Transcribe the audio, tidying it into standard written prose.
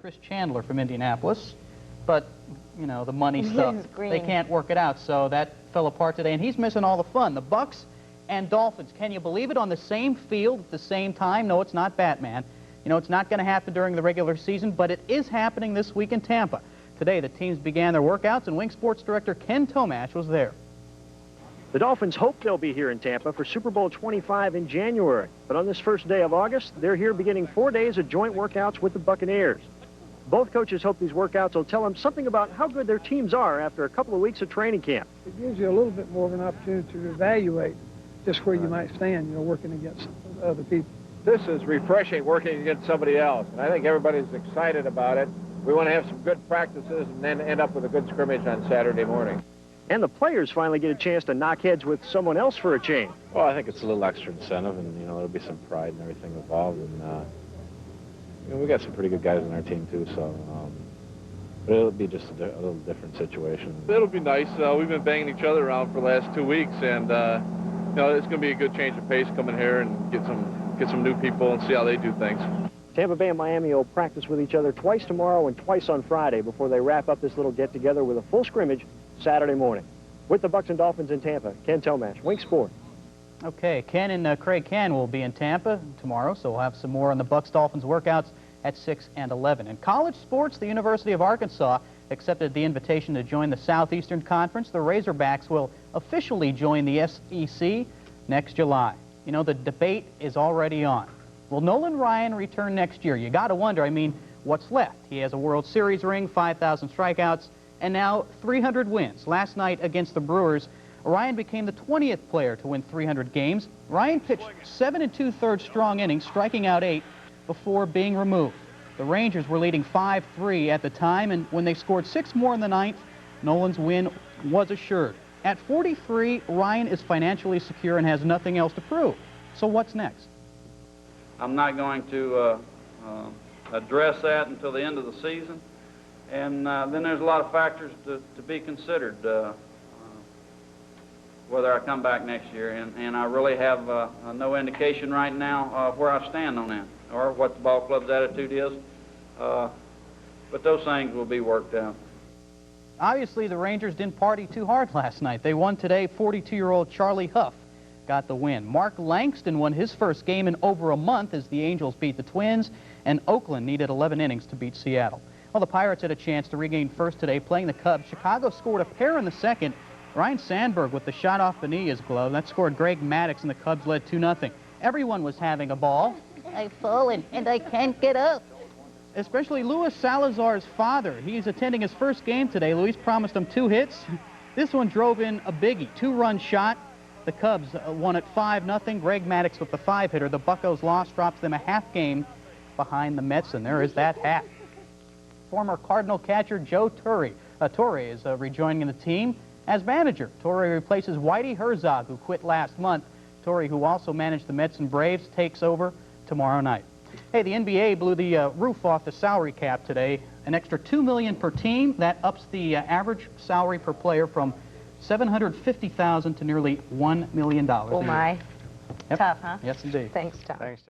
Chris Chandler from Indianapolis, but, you know, the money stuff, they can't work it out, so that fell apart today, and he's missing all the fun. The Bucs and Dolphins, can you believe it, on the same field at the same time? No, it's not Batman. You know, it's not going to happen during the regular season, but it is happening this week in Tampa. Today, the teams began their workouts, and Wing Sports Director Ken Tomash was there. The Dolphins hope they'll be here in Tampa for Super Bowl 25 in January. But on this first day of August, they're here beginning 4 days of joint workouts with the Buccaneers. Both coaches hope these workouts will tell them something about how good their teams are after a couple of weeks of training camp. It gives you a little bit more of an opportunity to evaluate just where you might stand, you know, working against other people. This is refreshing, working against somebody else, and I think everybody's excited about it. We want to have some good practices and then end up with a good scrimmage on Saturday morning. And the players finally get a chance to knock heads with someone else for a change. Well, I think it's a little extra incentive, and, you know, there'll be some pride and everything involved. And, you know, we got some pretty good guys on our team, too, so but it'll be just a little different situation. It'll be nice. We've been banging each other around for the last 2 weeks, and, you know, it's going to be a good change of pace coming here and get some new people and see how they do things. Tampa Bay and Miami will practice with each other twice tomorrow and twice on Friday before they wrap up this little get-together with a full scrimmage Saturday morning. With the Bucs and Dolphins in Tampa, Ken Tomash, Wink Sport. Okay, Ken and Craig Can will be in Tampa tomorrow, so we'll have some more on the Bucs-Dolphins workouts at 6 and 11. In college sports, the University of Arkansas accepted the invitation to join the Southeastern Conference. The Razorbacks will officially join the SEC next July. You know, the debate is already on. Will Nolan Ryan return next year? You got to wonder, I mean, what's left? He has a World Series ring, 5,000 strikeouts, and now 300 wins. Last night against the Brewers, Ryan became the 20th player to win 300 games. Ryan pitched 7 2/3 strong innings, striking out 8 before being removed. The Rangers were leading 5-3 at the time, and when they scored 6 more in the ninth, Nolan's win was assured. At 43, Ryan is financially secure and has nothing else to prove. So what's next? I'm not going to address that until the end of the season. And then there's a lot of factors to be considered, whether I come back next year. And I really have no indication right now of where I stand on that or what the ball club's attitude is. But those things will be worked out. Obviously, the Rangers didn't party too hard last night. They won today. 42-year-old Charlie Huff got the win. Mark Langston won his first game in over a month as the Angels beat the Twins, and Oakland needed 11 innings to beat Seattle. Well, the Pirates had a chance to regain first today playing the Cubs. Chicago scored a pair in the second. Ryan Sandberg with the shot off beneath his glove. That scored Greg Maddux, and the Cubs led 2-0. Everyone was having a ball. I've fallen, and I can't get up. Especially Luis Salazar's father. He's attending his first game today. Luis promised him 2 hits. This one drove in a biggie, 2-run shot. The Cubs won at 5-0. Greg Maddux with the 5-hitter. The Buccos loss drops them a half game behind the Mets, and there is that hat. Former Cardinal catcher Joe Torre is rejoining the team as manager. Torre replaces Whitey Herzog, who quit last month. Torre, who also managed the Mets and Braves, takes over tomorrow night. Hey, the NBA blew the roof off the salary cap today. An extra $2 million per team. That ups the average salary per player from $750,000 to nearly $1 million. Oh, my. Yep. Tough, huh? Yes, indeed. Thanks, Tom. Thanks.